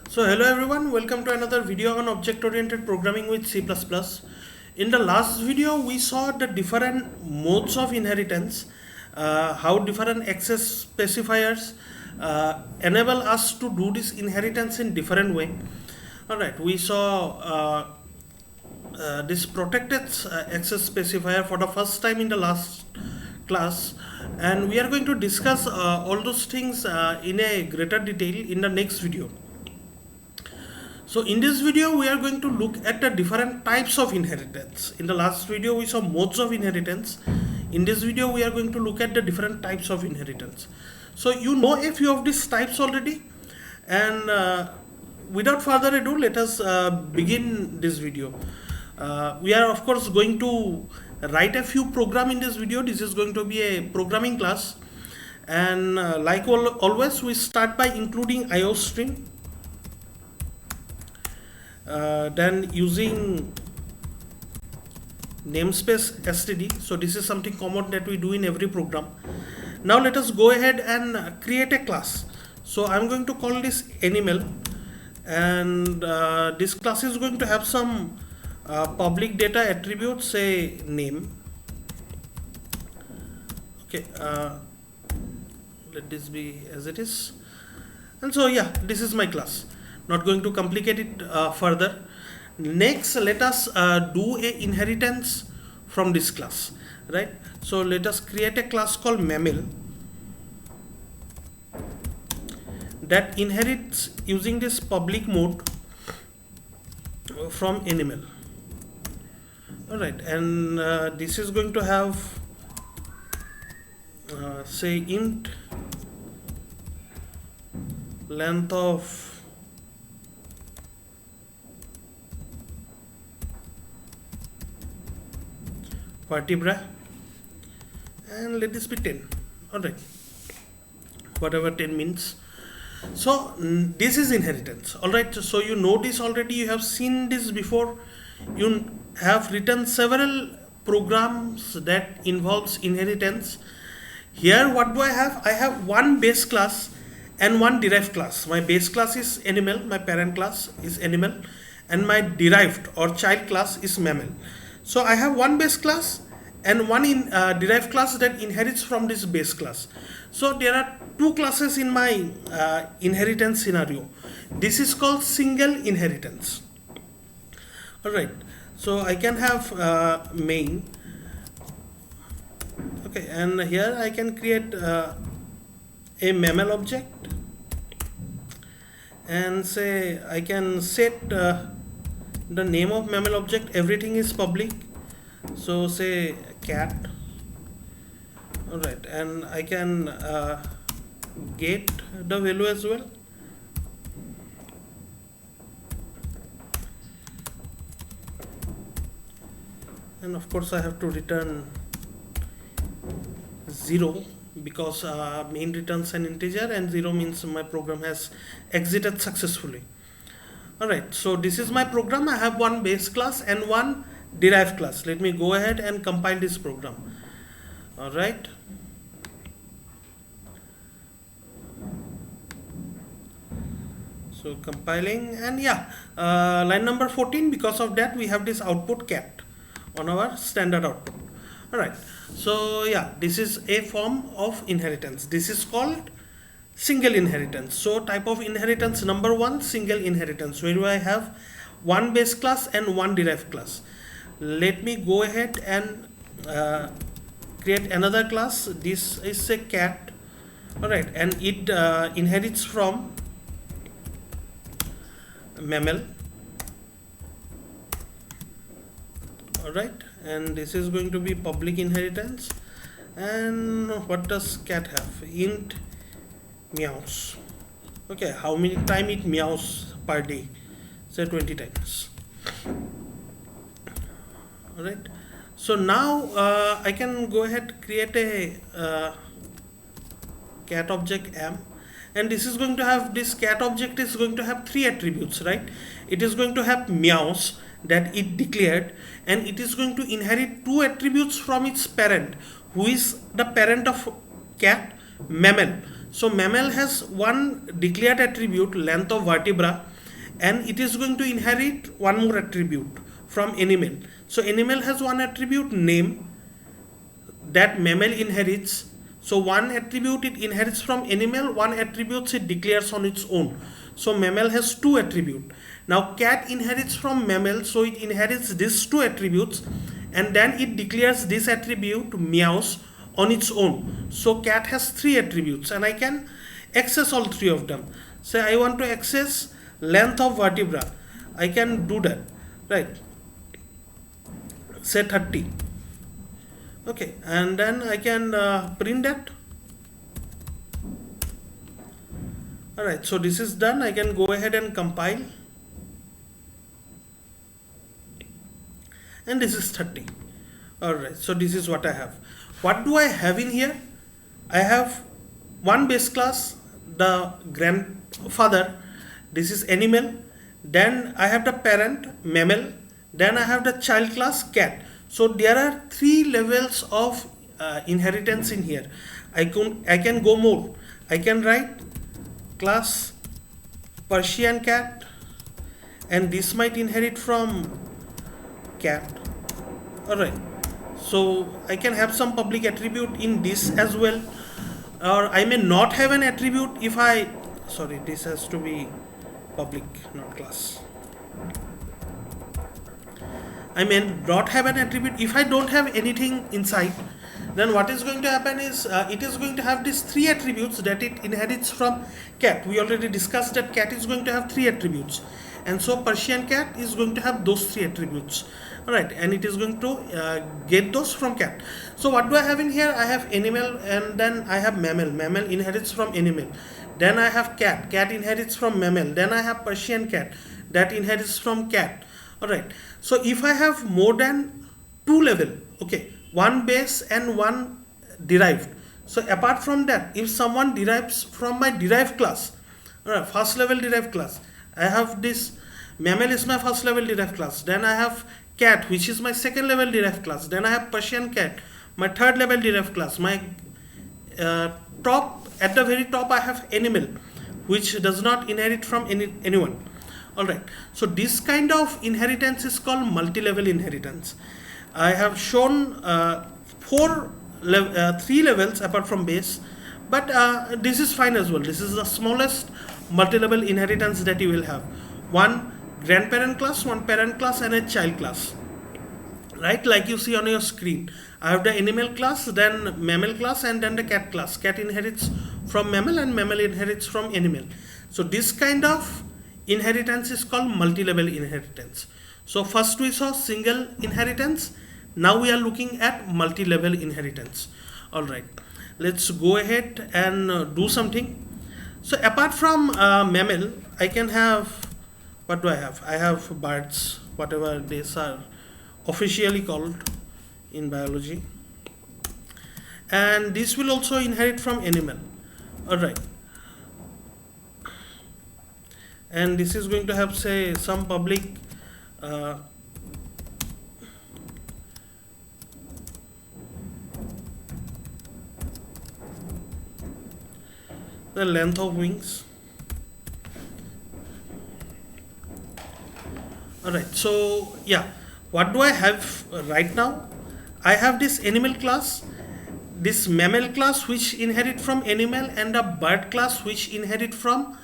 So hello everyone, welcome to another video on object-oriented programming with C++. In the last video, we saw the different modes of inheritance, how different access specifiers enable us to do this inheritance in different way. Alright, we saw this protected access specifier for the first time in the last class, and we are going to discuss all those things in a greater detail in the next video. So in this video we are going to look at the different types of inheritance. In the last video we saw modes of inheritance. In this video we are going to look at the different types of inheritance. So you know a few of these types already, and without further ado, let us begin this video. We are of course going to write a few program in this video. This is going to be a programming class, and like always we start by including IOStream. Then using namespace std. So this is something common that we do in every program. Now let us go ahead and create a class. So I'm going to call this animal, and this class is going to have some public data attributes, say name. Okay, let this be as it is. And so yeah, this is my class. Not going to complicate it further. Next, let us do a inheritance from this class, right? So let us create a class called mammal that inherits using this public mode from animal. All right, and this is going to have say int length of vertebra, and let this be 10. All right, whatever 10 means. So this is inheritance. All right, so you know this already, you have seen this before. You have written several programs that involves inheritance. Here what do I have? I have one base class and one derived class. My base class is animal, my parent class is animal, and my derived or child class is mammal. So I have one base class and one derived class that inherits from this base class. So there are two classes in my inheritance scenario. This is called single inheritance. All right. So I can have main. Okay, and here I can create a mammal object, and say I can set the name of mammal object. Everything is public, so say cat. All right, and I can get the value as well. And of course I have to return 0 because main returns an integer, and 0 means my program has exited successfully. Alright, so this is my program. I have one base class and one derived class. Let me go ahead and compile this program. Alright. So compiling, and yeah, line number 14, because of that we have this output cat on our standard output. Alright, so yeah, this is a form of inheritance. This is called single inheritance. So type of inheritance number 1, single inheritance, where I have one base class and one derived class. Let me go ahead and create another class. This is a cat. Alright, and it inherits from mammal. Alright, and this is going to be public inheritance. And what does cat have? Int meows. Okay, how many times it meows per day? Say 20 times. Alright, so now I can go ahead create a cat object m, and this is going to have, this cat object is going to have 3 attributes, right? It is going to have meows that it declared, and it is going to inherit 2 attributes from its parent, who is the parent of cat, mammal. So mammal has one declared attribute, length of vertebra, and it is going to inherit one more attribute from animal. So animal has one attribute name that mammal inherits. So one attribute it inherits from animal, one attribute it declares on its own. So mammal has two attributes. Now cat inherits from mammal, so it inherits these two attributes, and then it declares this attribute meows on its own. So cat has three attributes, and I can access all three of them. Say I want to access length of vertebra, I can do that, right? Say 30. Okay, and then I can print that. Alright, so this is done. I can go ahead and compile, and this is 30. Alright, so this is what I have. What do I have in here? I have one base class, the grandfather, this is animal, then I have the parent mammal, then I have the child class cat. So there are three levels of inheritance in here. I can go more. I can write class Persian cat, and this might inherit from cat. Alright, so I can have some public attribute in this as well, or I may not have an attribute if this has to be public, not class. I may not have an attribute if I don't have anything inside. Then what is going to happen is it is going to have these three attributes that it inherits from cat. We already discussed that cat is going to have three attributes, and so Persian cat is going to have those three attributes. Alright, and it is going to get those from cat. So what do I have in here? I have animal, and then I have mammal. Mammal inherits from animal. Then I have cat. Cat inherits from mammal. Then I have Persian cat that inherits from cat. Alright, so if I have more than two level, okay, one base and one derived. So apart from that, if someone derives from my derived class, alright, first level derived class, I have this mammal is my first level derived class. Then I have cat, which is my second level derived class. Then I have Persian cat, my third level derived class. My at the very top I have animal, which does not inherit from anyone. Alright, so this kind of inheritance is called multi-level inheritance. I have shown three levels apart from base, but this is fine as well. This is the smallest multi-level inheritance that you will have. One grandparent class, one parent class, and a child class. Right, like you see on your screen. I have the animal class, then mammal class, and then the cat class. Cat inherits from mammal, and mammal inherits from animal. So this kind of inheritance is called multi-level inheritance. So first we saw single inheritance. Now we are looking at multi-level inheritance. Alright, let's go ahead and do something. So apart from mammal, I can have, what do I have? I have birds, whatever these are officially called in biology. And this will also inherit from animal. Alright. And this is going to have, say, some public the length of wings. Alright, so yeah, what do I have right now? I have this animal class, this mammal class which inherit from animal, and a bird class which inherit from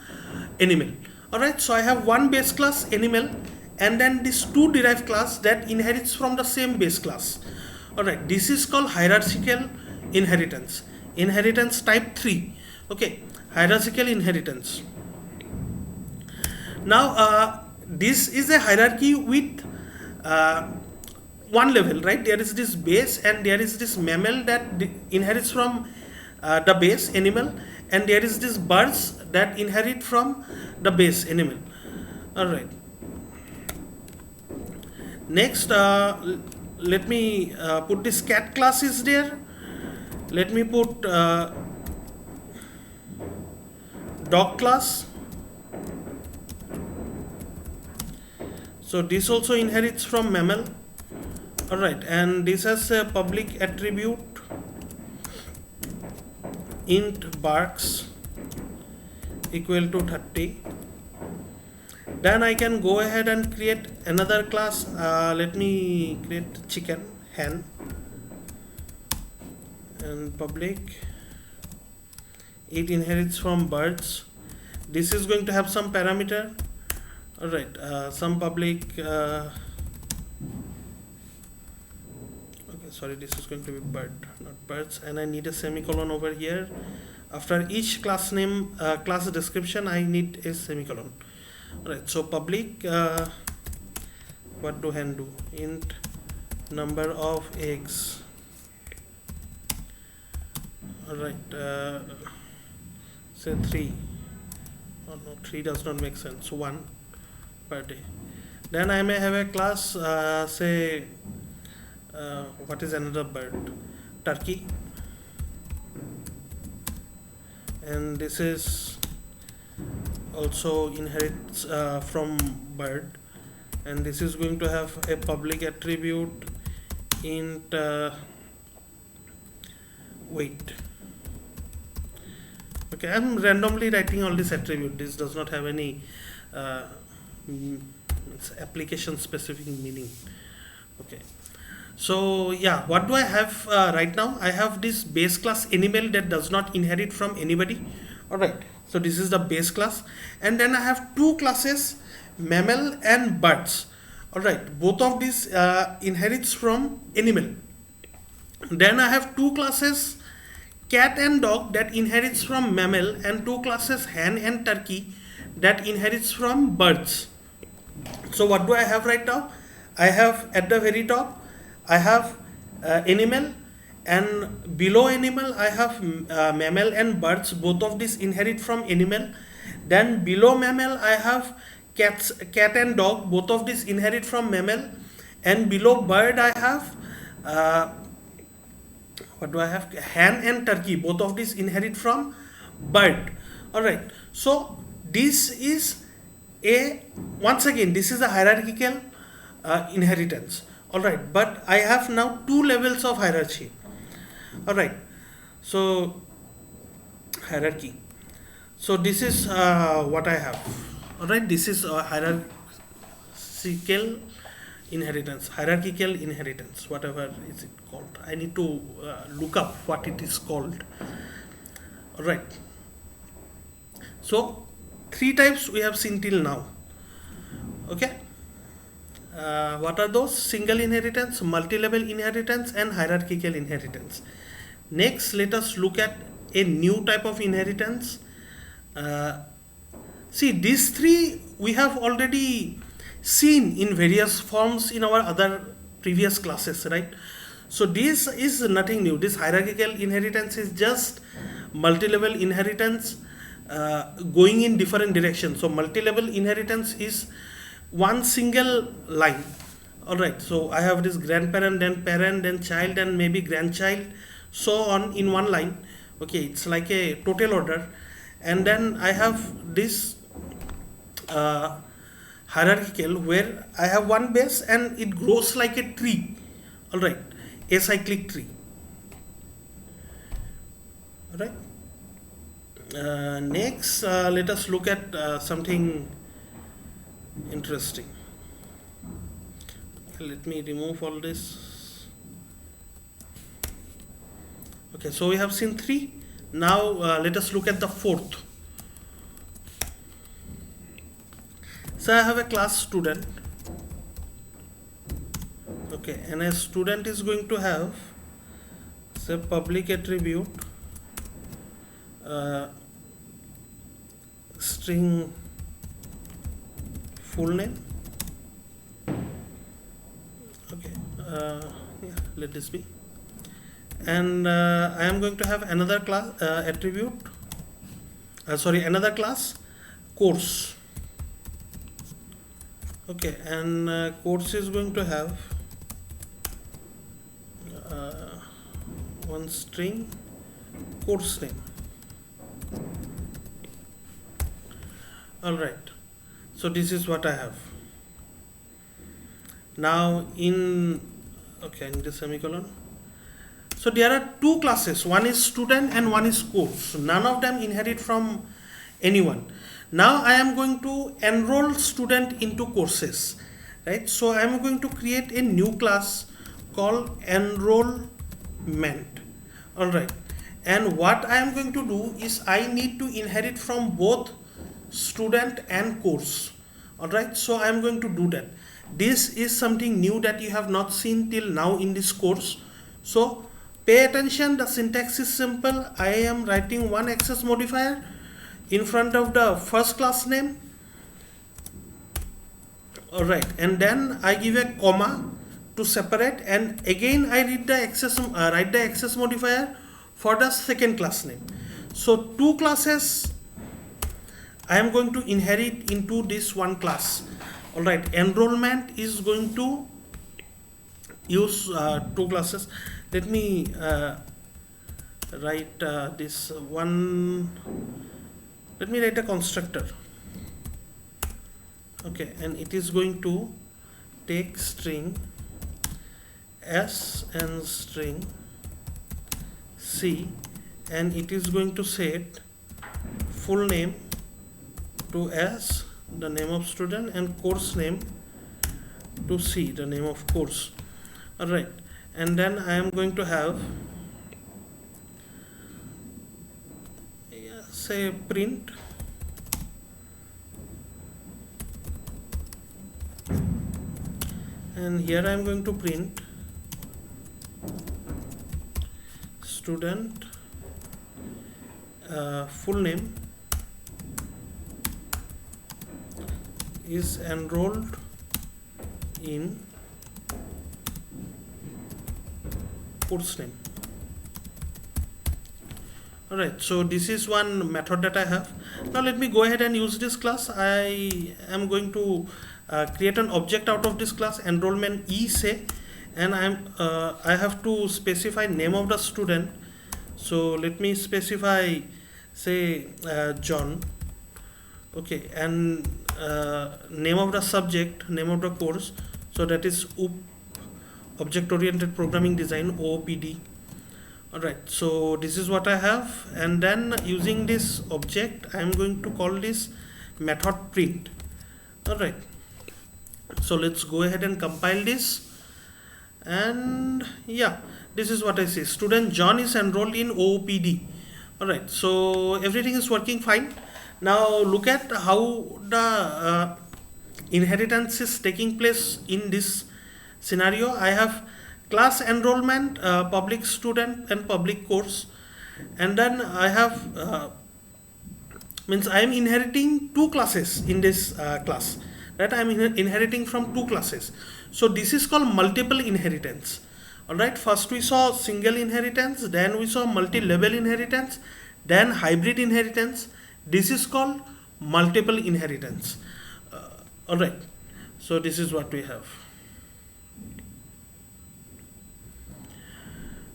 animal. Alright, so I have one base class animal, and then this two derived class that inherits from the same base class. Alright, this is called hierarchical inheritance. Inheritance type 3. Okay, hierarchical inheritance. Now this is a hierarchy with one level, right? There is this base, and there is this mammal that inherits from the base animal, and there is this birds that inherit from the base animal. Alright, next let me put this cat class is there. Let me put dog class. So this also inherits from mammal. Alright, and this has a public attribute int barks equal to 30. Then I can go ahead and create another class. Let me create chicken, hen, and public. It inherits from birds. This is going to have some parameter. Alright, some public. Okay, sorry, this is going to be bird, not birds, and I need a semicolon over here. After each class name, class description, I need a semicolon. Alright, so public, what do hen do? Int number of eggs. Alright, say 3. Oh no, 3 does not make sense. 1 per day. Then I may have a class, say, what is another bird? Turkey. And this is also inherits from bird, and this is going to have a public attribute int weight. Okay, I'm randomly writing all this attribute. This does not have any it's application specific meaning. Okay, so yeah, what do I have right now? I have this base class animal that does not inherit from anybody. Alright, so this is the base class, and then I have two classes, mammal and birds. Alright, both of these inherits from animal. Then I have two classes, cat and dog, that inherits from mammal, and two classes, hen and turkey, that inherits from birds. So what do I have right now? I have at the very top, I have animal, and below animal I have mammal and birds. Both of these inherit from animal. Then below mammal I have cat and dog. Both of these inherit from mammal. And below bird I have what do I have? Hen and turkey. Both of these inherit from bird. Alright, so this is once again, this is a hierarchical inheritance. Alright, but I have now two levels of hierarchy. Alright, so hierarchy. So this is what I have. Alright, this is hierarchical inheritance, whatever is it called. I need to look up what it is called. Alright, so three types we have seen till now. Okay, what are those? Single inheritance, multi-level inheritance, and hierarchical inheritance. Next, let us look at a new type of inheritance. See, these three we have already seen in various forms in our other previous classes, right? So this is nothing new. This hierarchical inheritance is just multi-level inheritance going in different directions. So multi-level inheritance is one single line. Alright, so I have this grandparent, then child, and maybe grandchild, so on in one line. Okay, it's like a total order. And then I have this hierarchical where I have one base and it grows like a tree. Alright, a cyclic tree. Alright. Next, let us look at something interesting. Let me remove all this. Okay, so we have seen three. Now let us look at the fourth. So I have a class student. Okay, and a student is going to have, say, public attribute string full name. Okay, yeah, let this be. And I am going to have another class attribute. Another class course. Okay, and course is going to have one string course name. Alright, so this is what I have. Now in, okay, I need a semicolon. So there are two classes, one is student and one is course. None of them inherit from anyone. Now I am going to enroll student into courses, right? So I am going to create a new class called enrollment. All right, and what I am going to do is I need to inherit from both student and course. All right, so I am going to do that. This is something new that you have not seen till now in this course, so pay attention. The syntax is simple. I am writing one access modifier in front of the first class name. All right, and then I give a comma to separate, and again I write the access modifier for the second class name. So two classes I am going to inherit into this one class. All right, enrollment is going to use two classes. Let me write this one. Let me write a constructor. Okay, and it is going to take string S and string C, and it is going to set full name to S, the name of student, and course name to C, the name of course. All right, and then I am going to have say print and here I am going to print student full name is enrolled in course name. Alright, so this is one method that I have. Now let me go ahead and use this class. I am going to create an object out of this class, enrollment E say, and I have to specify name of the student. So let me specify say John. Okay, and name of the subject, name of the course, so that is object oriented programming design, OOPD. Alright, so this is what I have, and then using this object I am going to call this method print. Alright, so let's go ahead and compile this, and yeah, this is what I say, student John is enrolled in OOPD. Alright, so everything is working fine. Now look at how the inheritance is taking place in this scenario. I have class enrollment, public student and public course, and then I have means I am inheriting two classes in this class, right? I am inheriting from two classes. So this is called multiple inheritance. Alright, first we saw single inheritance, then we saw multi-level inheritance, then hybrid inheritance. This is called multiple inheritance. Alright, so this is what we have.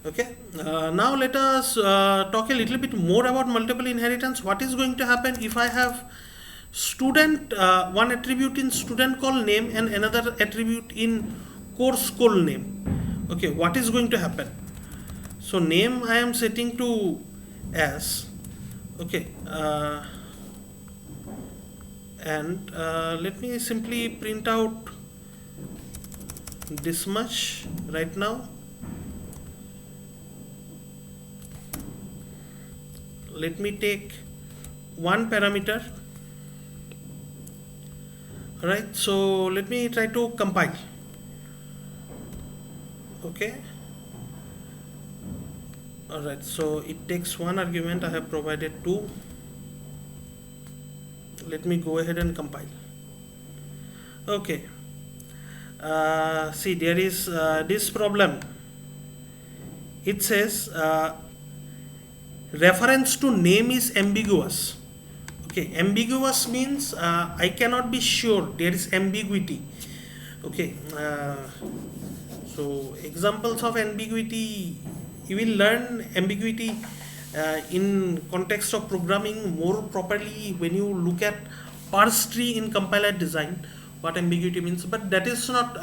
Okay, now let us talk a little bit more about multiple inheritance. What is going to happen if I have student, one attribute in student call name and another attribute in course call name? Okay, what is going to happen? So name I am setting to S. Okay, and let me simply print out this much right now. Let me take one parameter. Alright, so let me try to compile. Okay. Alright, so it takes one argument. I have provided two. Let me go ahead and compile. Okay. See, there is this problem. It says reference to name is ambiguous. Okay, ambiguous means I cannot be sure, there is ambiguity. Okay, so examples of ambiguity, you will learn ambiguity in context of programming more properly when you look at parse tree in compiler design, what ambiguity means, but that is not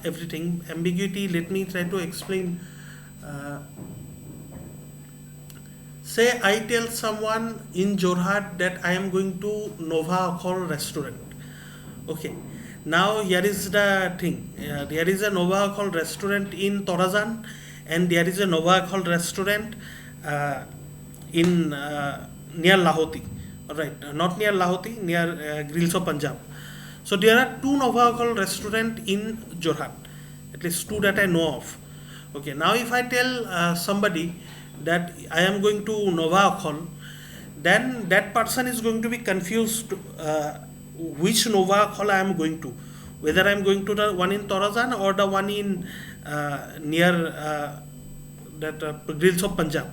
everything. Ambiguity, let me try to explain. say I tell someone in Jorhat that I am going to Nova Akhol restaurant. Okay, now here is the thing. There is a Nova Akhol restaurant in Torazan, and there is a Nova Akhol restaurant uh, in near Lahoti. All right, not near Lahoti, near Grills of Punjab. So there are two Nova Akhol restaurant in Jorhat, at least two that I know of. Okay, now if I tell somebody that I am going to Nova Akhol, then that person is going to be confused which Nova Akhol I am going to, whether I am going to the one in Torazan or the one in near that Grills of Punjab.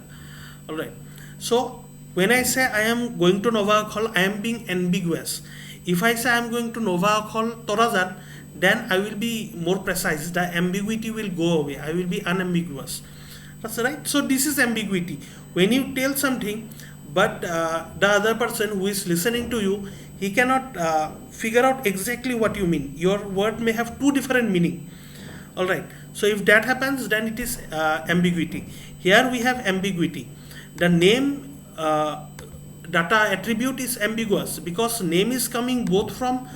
All right. So when I say I am going to Nova Akhol, I am being ambiguous. If I say I am going to Nova Akhol Torazan, then I will be more precise. The ambiguity will go away. I will be unambiguous. That's right. So this is ambiguity. When you tell something, but the other person who is listening to you, he cannot figure out exactly what you mean. Your word may have two different meaning. All right. So if that happens, then it is ambiguity. Here we have ambiguity. The name data attribute is ambiguous because name is coming both from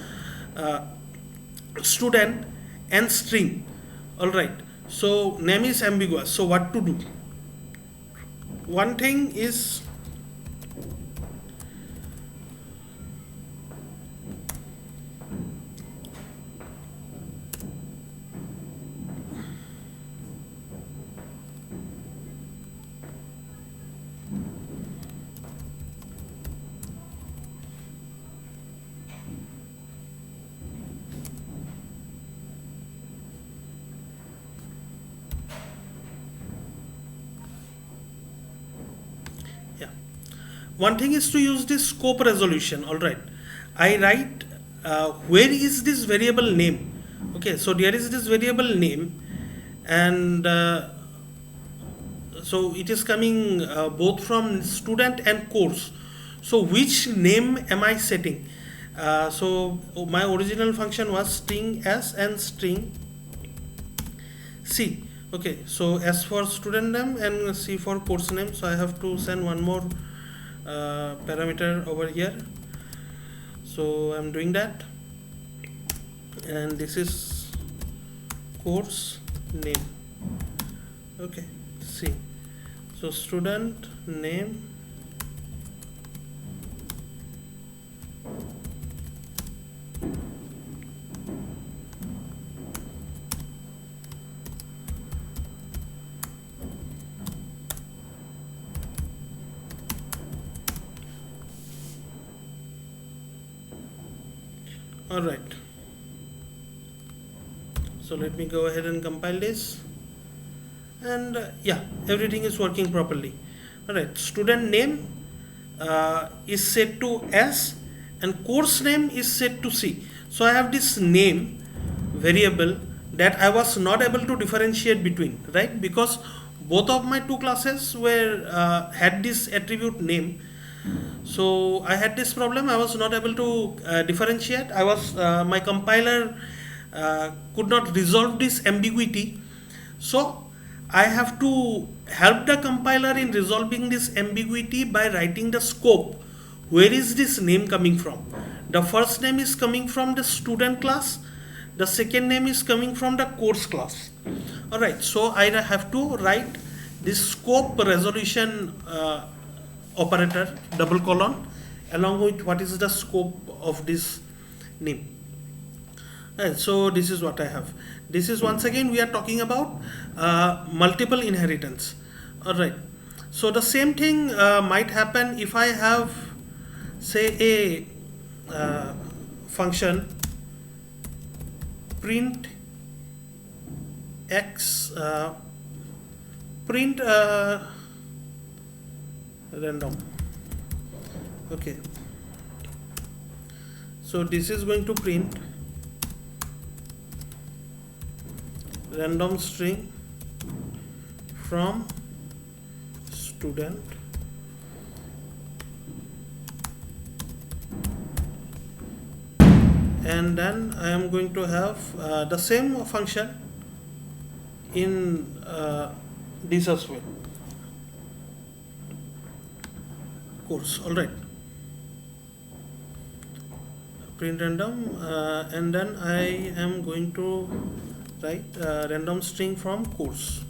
student and string. All right. So name is ambiguous. So what to do? One thing is one thing is to use this scope resolution. All right, I write where is this variable name. Okay, so there is this variable name, and so it is coming both from student and course. So which name am I setting? So my original function was string s and string c. Okay, so s for student name and c for course name. So I have to send one more parameter over here. So I'm doing that, and this is course name. Okay, see, so student name all right. So let me go ahead and compile this, and yeah, everything is working properly. All right, student name is set to S and course name is set to C. So I have this name variable that I was not able to differentiate between, right? Because both of my two classes were had this attribute name. So I had this problem. I was not able to differentiate. My compiler could not resolve this ambiguity. So I have to help the compiler in resolving this ambiguity by writing the scope. Where is this name coming from? The first name is coming from the student class. The second name is coming from the course class. All right. So I have to write this scope resolution operator double colon along with what is the scope of this name. And so this is what I have. This is once again we are talking about multiple inheritance. All right. So the same thing might happen if I have, say, a function print x print random. Okay. So this is going to print random string from student and then I am going to have the same function in this as well. course. All right, print random, and then I am going to write random string from course.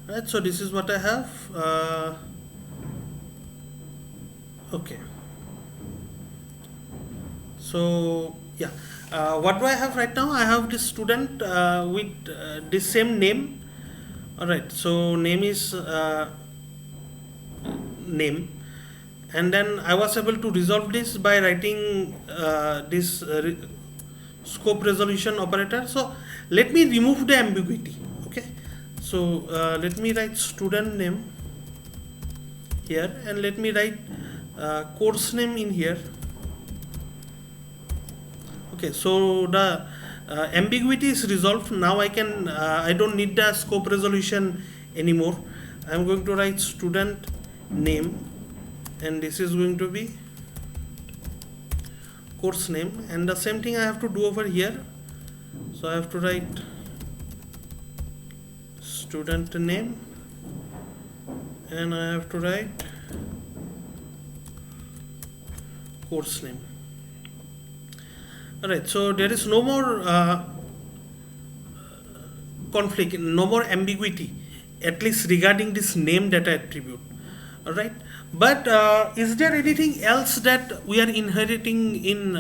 Right, so this is what I have. Okay, so yeah, what do I have right now? I have this student with this same name. All right, so name is name, and then I was able to resolve this by writing this scope resolution operator. So let me remove the ambiguity. Okay, so let me write student name here, and let me write course name in here. Okay, so the ambiguity is resolved. Now I can I don't need the scope resolution anymore. I'm going to write student name, and this is going to be course name, and the same thing I have to do over here. So I have to write student name, and I have to write course name. Alright, so there is no more conflict, no more ambiguity, at least regarding this name data attribute. Alright, but is there anything else that we are inheriting in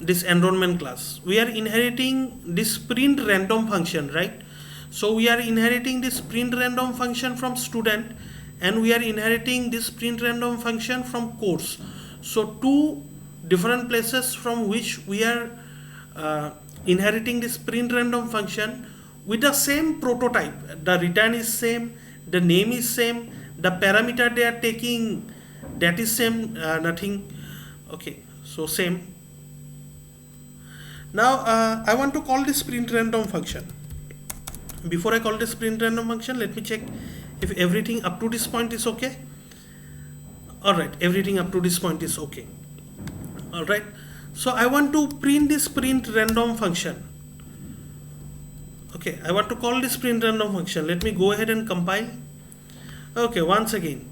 this enrollment class? We are inheriting this print random function, right? So we are inheriting this print random function from student, and we are inheriting this print random function from course. So two different places from which we are inheriting this print random function with the same prototype. The return is same, the name is same, the parameter they are taking, that is same, nothing. Okay, so same. Now I want to call this print random function. Before I call this print random function, let me check if everything up to this point is okay. Alright, everything up to this point is okay. Alright, so I want to print this print random function. Okay, I want to call this print random function. Let me go ahead and compile. Okay, once again,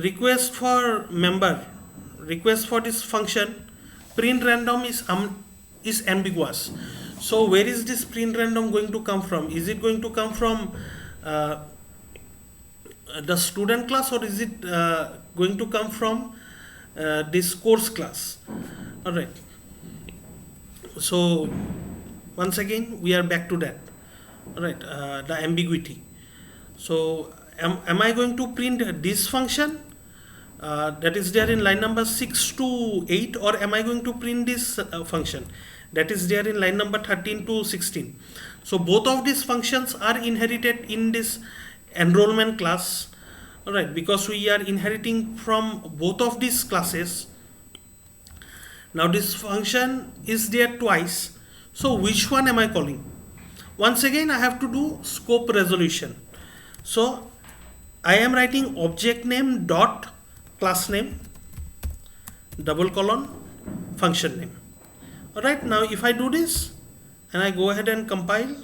request for member, request for this function print random is ambiguous. So where is this print random going to come from? Is it going to come from the student class, or is it going to come from this course class? All right, so once again we are back to that. All right, the ambiguity. So am I going to print this function that is there in line number 6 to 8, or am I going to print this function that is there in line number 13 to 16? So both of these functions are inherited in this enrollment class. All right, because we are inheriting from both of these classes. Now this function is there twice, so which one am I calling? Once again I have to do scope resolution. So I am writing object name dot class name double colon function name. Alright, now if I do this and I go ahead and compile,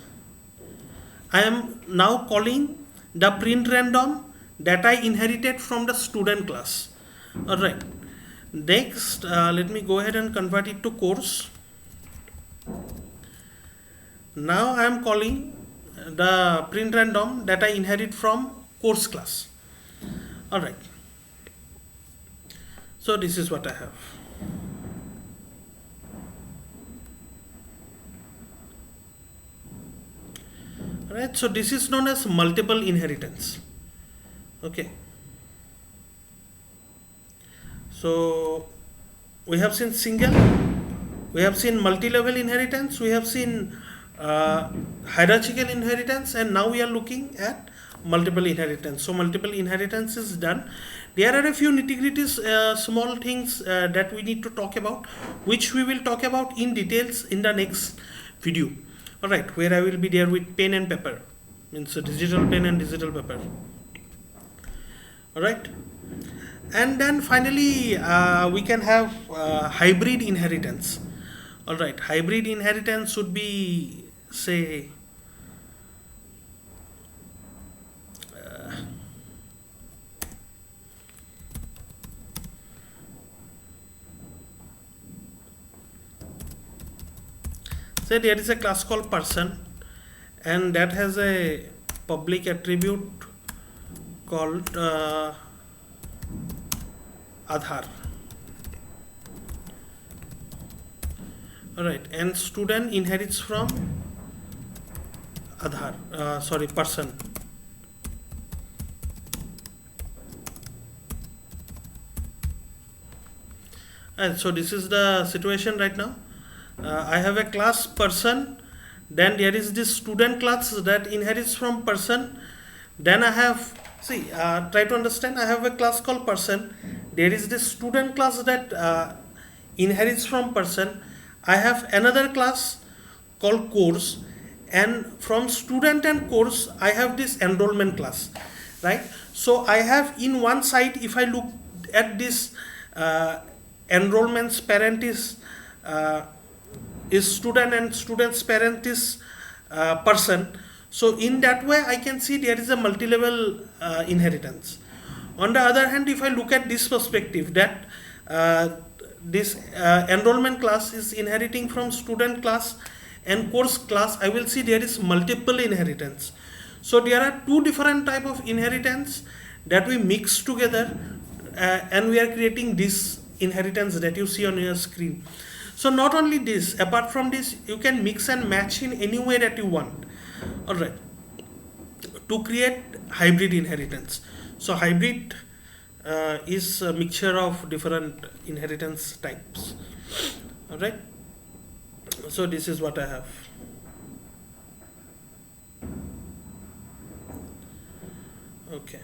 I am now calling the print random that I inherited from the student class. Alright, next let me go ahead and convert it to course. Now I am calling the print random that I inherit from course class. Alright, so this is what I have. Alright, so this is known as multiple inheritance. Okay, so we have seen single, we have seen multi-level inheritance, we have seen hierarchical inheritance, and now we are looking at multiple inheritance. So multiple inheritance is done. There are a few nitty-gritties, small things that we need to talk about, which we will talk about in details in the next video. Alright, where I will be there with pen and paper, means a digital pen and digital paper. Alright, And then finally we can have hybrid inheritance. All right, hybrid inheritance would be, say, say there is a class called person, and that has a public attribute called Aadhaar. All right, and student inherits from Aadhaar, sorry, person. And so this is the situation right now. I have a class person, then there is this student class that inherits from person. Then I have, see, try to understand, I have a class called person. There is this student class that inherits from person. I have another class called course, and from student and course I have this enrollment class, right? So I have in one side, if I look at this enrollment's parent is student and student's parent is person. So in that way I can see there is a multi-level inheritance. On the other hand, if I look at this perspective, that this enrollment class is inheriting from student class and course class, I will see there is multiple inheritance. So there are two different type of inheritance that we mix together, and we are creating this inheritance that you see on your screen. So not only this, apart from this, you can mix and match in any way that you want. All right, to create hybrid inheritance. So hybrid is a mixture of different inheritance types. All right, so this is what I have. Okay.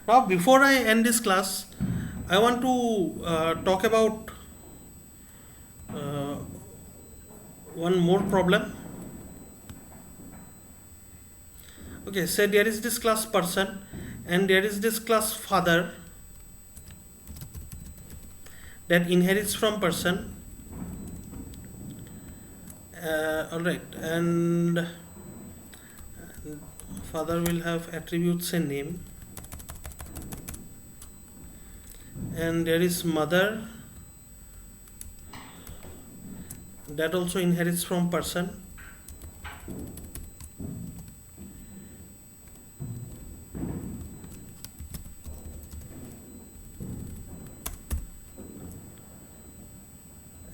Now, before I end this class, I want to talk about one more problem. Okay, say there is this class person and there is this class father that inherits from person. All right, and father will have attributes and name. And there is mother that also inherits from person.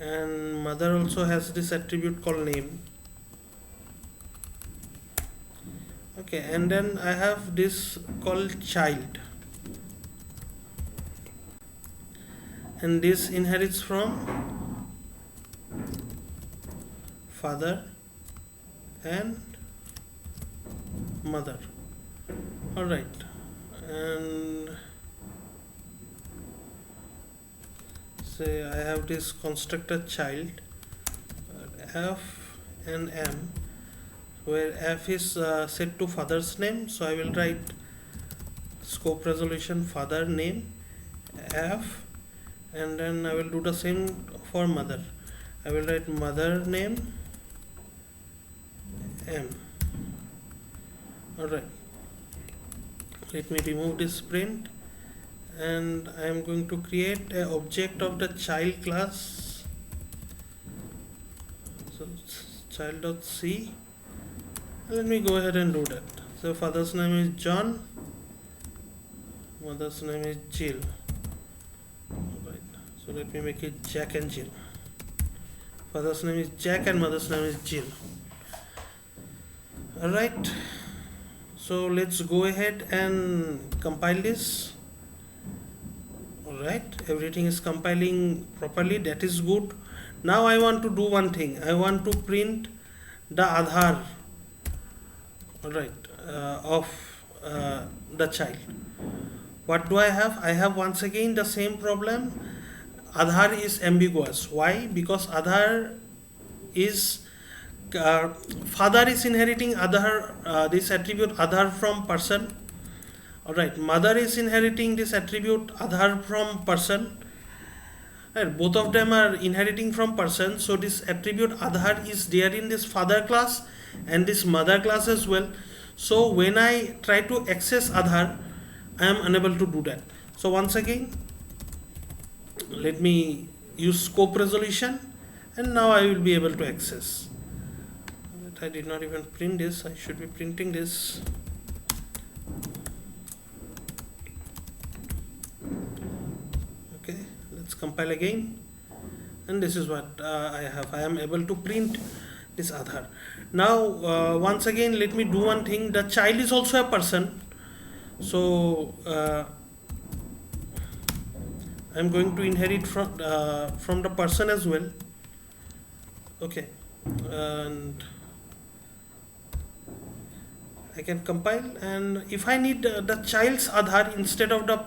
And mother also has this attribute called name. Okay, and then I have this called child, and this inherits from father and mother. All right, and say I have this constructor child, f and m, where f is set to father's name, so I will write scope resolution father name f, and then I will do the same for mother. I will write mother name m. Alright, let me remove this print, and I am going to create an object of the child class. So child.c. Let me go ahead and do that. So father's name is John, mother's name is Jill. Alright, so let me make it Jack and Jill. Father's name is Jack and mother's name is Jill. Alright, so let's go ahead and compile this. Alright, everything is compiling properly, that is good. Now I want to do one thing. I want to print the Aadhaar, alright, of the child. What do I have? I have once again the same problem. Aadhaar is ambiguous. Why? Because Aadhaar is father is inheriting Aadhar, this attribute Aadhar from person. Alright, mother is inheriting this attribute Aadhar from person. Right, both of them are inheriting from person, so this attribute Aadhar is there in this father class and this mother class as well. So when I try to access Aadhar, I am unable to do that. So once again, let me use scope resolution, and now I will be able to access. I did not even print this, I should be printing this. Okay, let's compile again, and this is what I have. I am able to print this Aadhar. Now once again, let me do one thing. The child is also a person, so I am going to inherit from the person as well. Okay, and I can compile, and if I need the child's Aadhar instead of the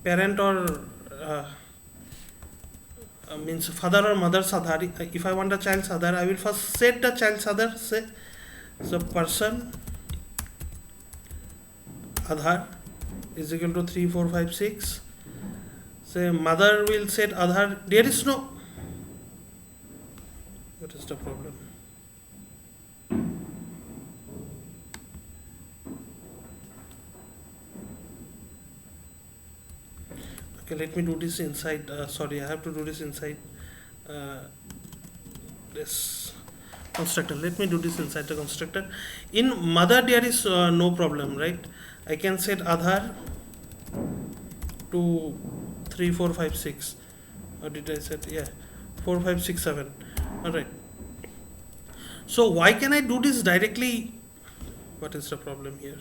parent or means father or mother's Aadhar, if I want the child's Aadhar, I will first set the child's Aadhar, say the person Aadhar is equal to 3, 4, 5, 6. Say mother will set Aadhar. There is no. What is the problem? Okay, let me do this inside. Sorry, I have to do this inside this constructor. Let me do this inside the constructor. In mother, there is no problem, right? I can set Aadhar to 3, 4, 5, 6. Or did I set? Yeah, 4, 5, 6, 7. Alright. So why can I do this directly? What is the problem here?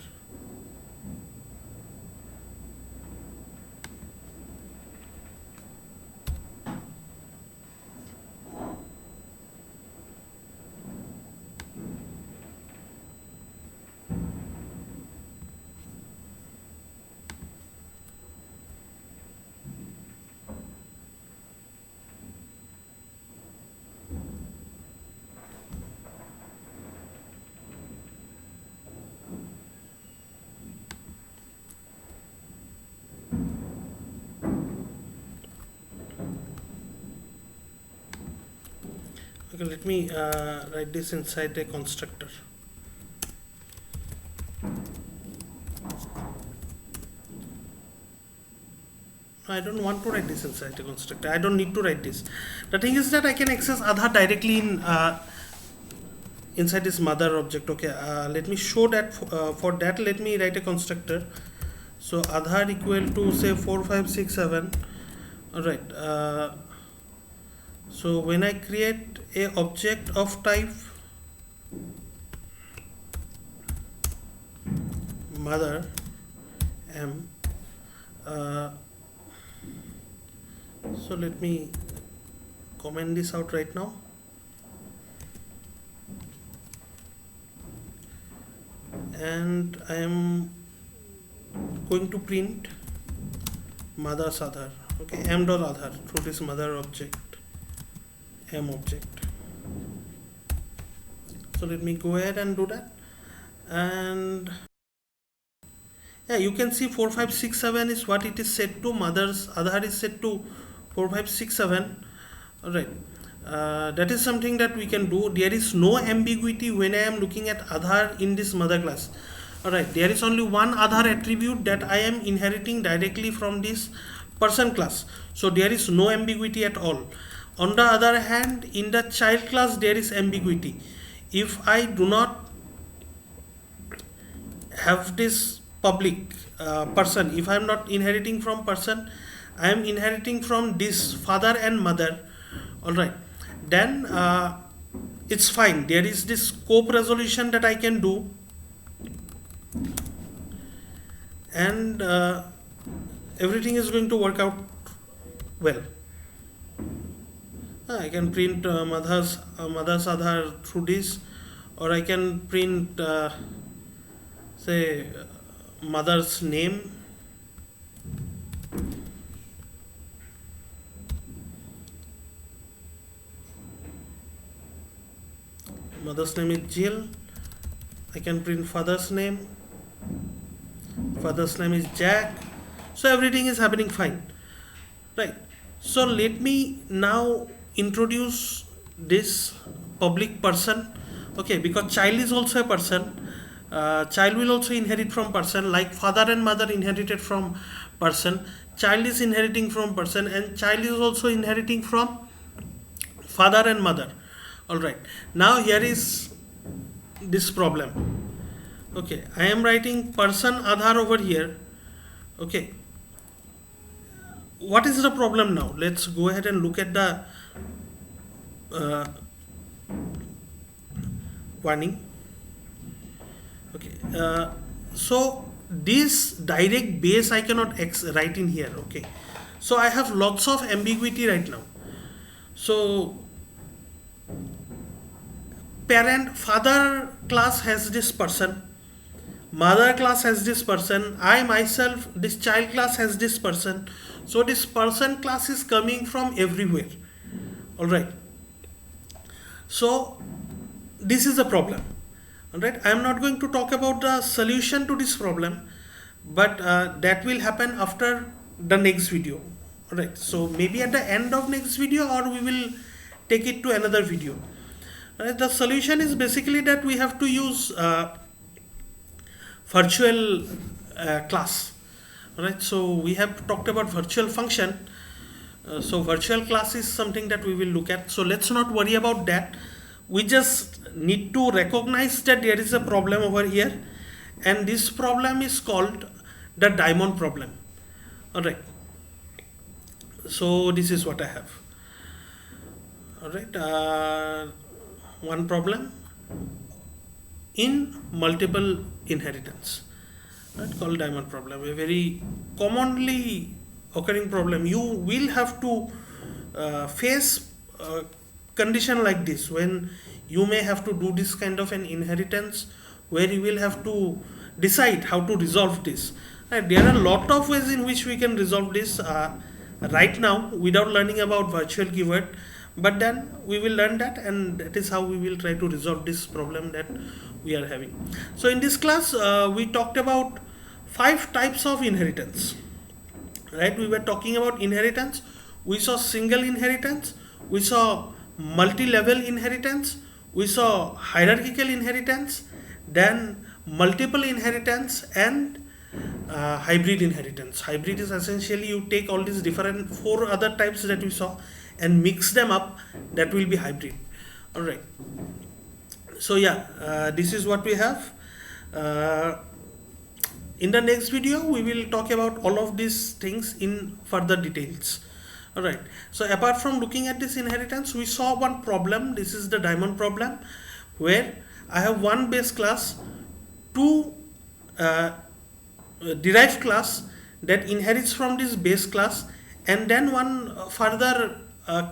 Okay, let me write this inside a constructor. I don't want to write this inside a constructor. I don't need to write this. The thing is that I can access Aadhar directly in inside this mother object. Okay, let me show that. For that, let me write a constructor. So Aadhar equal to say 4, 5, 6, 7. All right. So when I create a object of type mother m, so let me comment this out right now. And I am going to print mother's Aadhar. Okay, m.Aadhar through this mother object, m object. So let me go ahead and do that. And yeah, you can see 4, 5, 6, 7 is what it is set to. Mother's Aadhar is set to 4, 5, 6, 7. Alright. That is something that we can do. There is no ambiguity when I am looking at Aadhar in this mother class. Alright, there is only one Aadhar attribute that I am inheriting directly from this person class. So there is no ambiguity at all. On the other hand, in the child class, there is ambiguity. If I do not have this public person, if I am not inheriting from person, I am inheriting from this father and mother. Alright, then it's fine. There is this scope resolution that I can do, and everything is going to work out well. I can print mother's Aadhar through this, or I can print say mother's name. mother's name is Jill. I can print father's name. Father's name is Jack. So everything is happening fine, right? So let me now introduce this public person. Okay, because child is also a person. Child will also inherit from person, like father and mother inherited from person. Child is inheriting from person, and child is also inheriting from father and mother. All right, now here is this problem. Okay, I am writing person Aadhar over here. Okay, what is the problem now? Let's go ahead and look at the uh, warning. Okay, so this direct base I cannot write in here. Okay, so I have lots of ambiguity right now. So parent father class has this person, mother class has this person, I myself, this child class has this person. So this person class is coming from everywhere. All right, so this is a problem. All right, I am not going to talk about the solution to this problem, but that will happen after the next video. All right, so maybe at the end of next video, or we will take it to another video. All right, the solution is basically that we have to use virtual class. All right, so we have talked about virtual function. So virtual class is something that we will look at. So let's not worry about that. We just need to recognize that there is a problem over here, and this problem is called the diamond problem. All right, so this is what I have. All right, one problem in multiple inheritance, right, called diamond problem, a very commonly occurring problem. You will have to face condition like this, when you may have to do this kind of an inheritance, where you will have to decide how to resolve this. Right, there are a lot of ways in which we can resolve this right now without learning about virtual keyword, but then we will learn that, and that is how we will try to resolve this problem that we are having. So in this class we talked about 5 types of inheritance. Right, we were talking about inheritance. We saw single inheritance, we saw multi-level inheritance, we saw hierarchical inheritance, then multiple inheritance, and hybrid inheritance. Hybrid is essentially you take all these different 4 other types that we saw and mix them up, that will be hybrid. All right, so yeah, this is what we have. In the next video we will talk about all of these things in further details. All right, so apart from looking at this inheritance, we saw one problem. This is the diamond problem, where I have one base class, 2 derived class that inherits from this base class, and then one further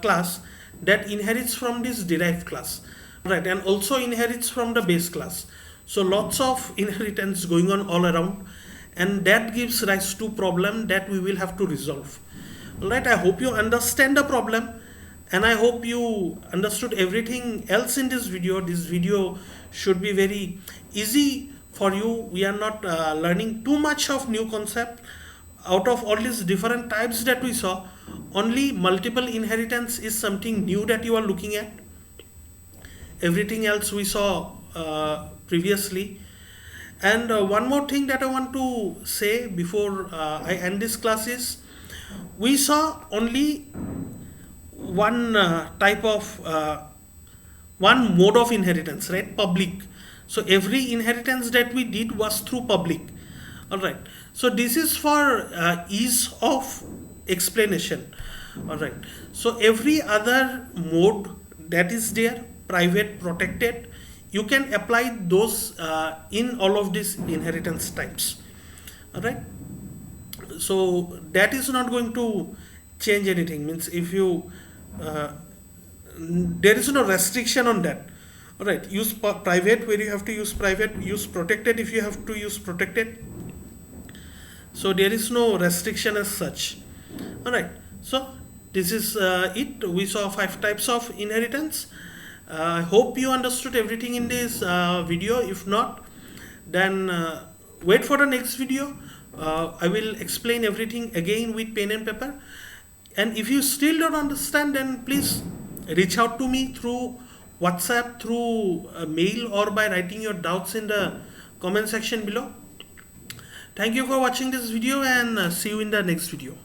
class that inherits from this derived class, right, and also inherits from the base class. So lots of inheritance going on all around, and that gives rise to problem that we will have to resolve. All right, I hope you understand the problem, and I hope you understood everything else in this video. This video should be very easy for you. We are not learning too much of new concept. Out of all these different types that we saw, only multiple inheritance is something new that you are looking at. Everything else we saw previously. And one more thing that I want to say before I end this class is, we saw only one type of one mode of inheritance, right, public. So every inheritance that we did was through public. All right, so this is for ease of explanation. All right, so every other mode that is there, private, protected, you can apply those in all of these inheritance types. All right, so that is not going to change anything. Means if you there is no restriction on that. All right, use private where you have to use private, use protected if you have to use protected. So there is no restriction as such. All right, so this is it. We saw 5 types of inheritance. I hope you understood everything in this video. If not, then wait for the next video. I will explain everything again with pen and paper. And if you still don't understand, then please reach out to me through WhatsApp, through mail, or by writing your doubts in the comment section below. Thank you for watching this video, and see you in the next video.